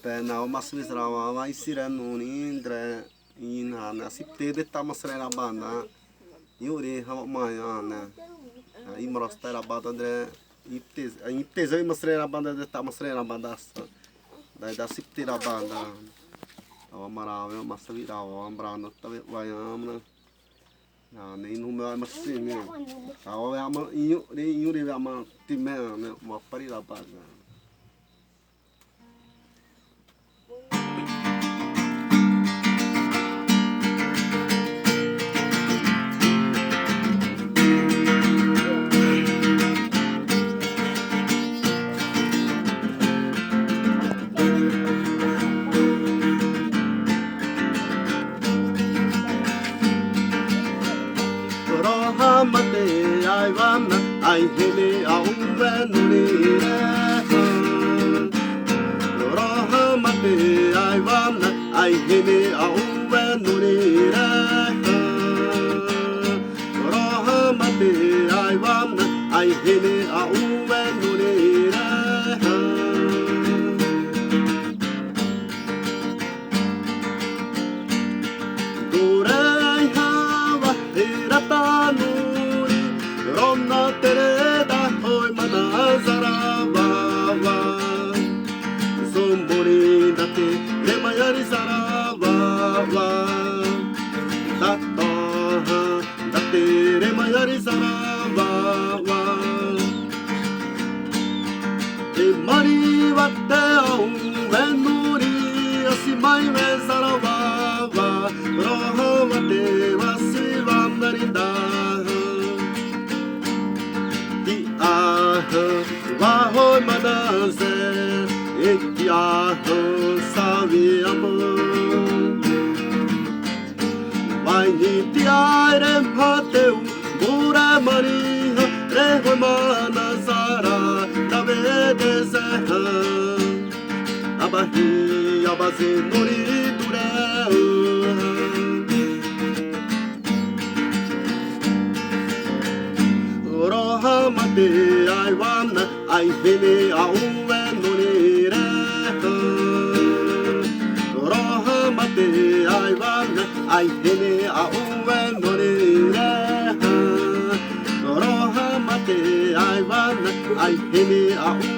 Pena o masmisrawa vai sireno indre ina na sipte de tamasrena banda yuri hama maya na imrostera banda andre ipte zai masrena banda de tamasrena banda da siptera banda awa marawe masavira awa ambrano tawe vayamna na nem no meu masime awa ama yuri ama time ne ma parira banda ai hele a uvenure roha mate ai vana ai hele a uvenure roha mate ai vana ai hele a uvenure Durei hava hiratanu Ronna tereda hoi manazarava Zombori date remayari sarava Tataha date remayari sarava E mari vate aum venuri asimai me saravava Roha vate vasivandarida Vahoi madanse etiaho saviamo Vai nitiare mateu mure mariha rehoi manazara davede seha Abahi abaze nori dureu Roha mate ai vana ai hele a uve nonire Roha mate ai vana ai hele a uve nonire Roha mate ai vana ai hele a uve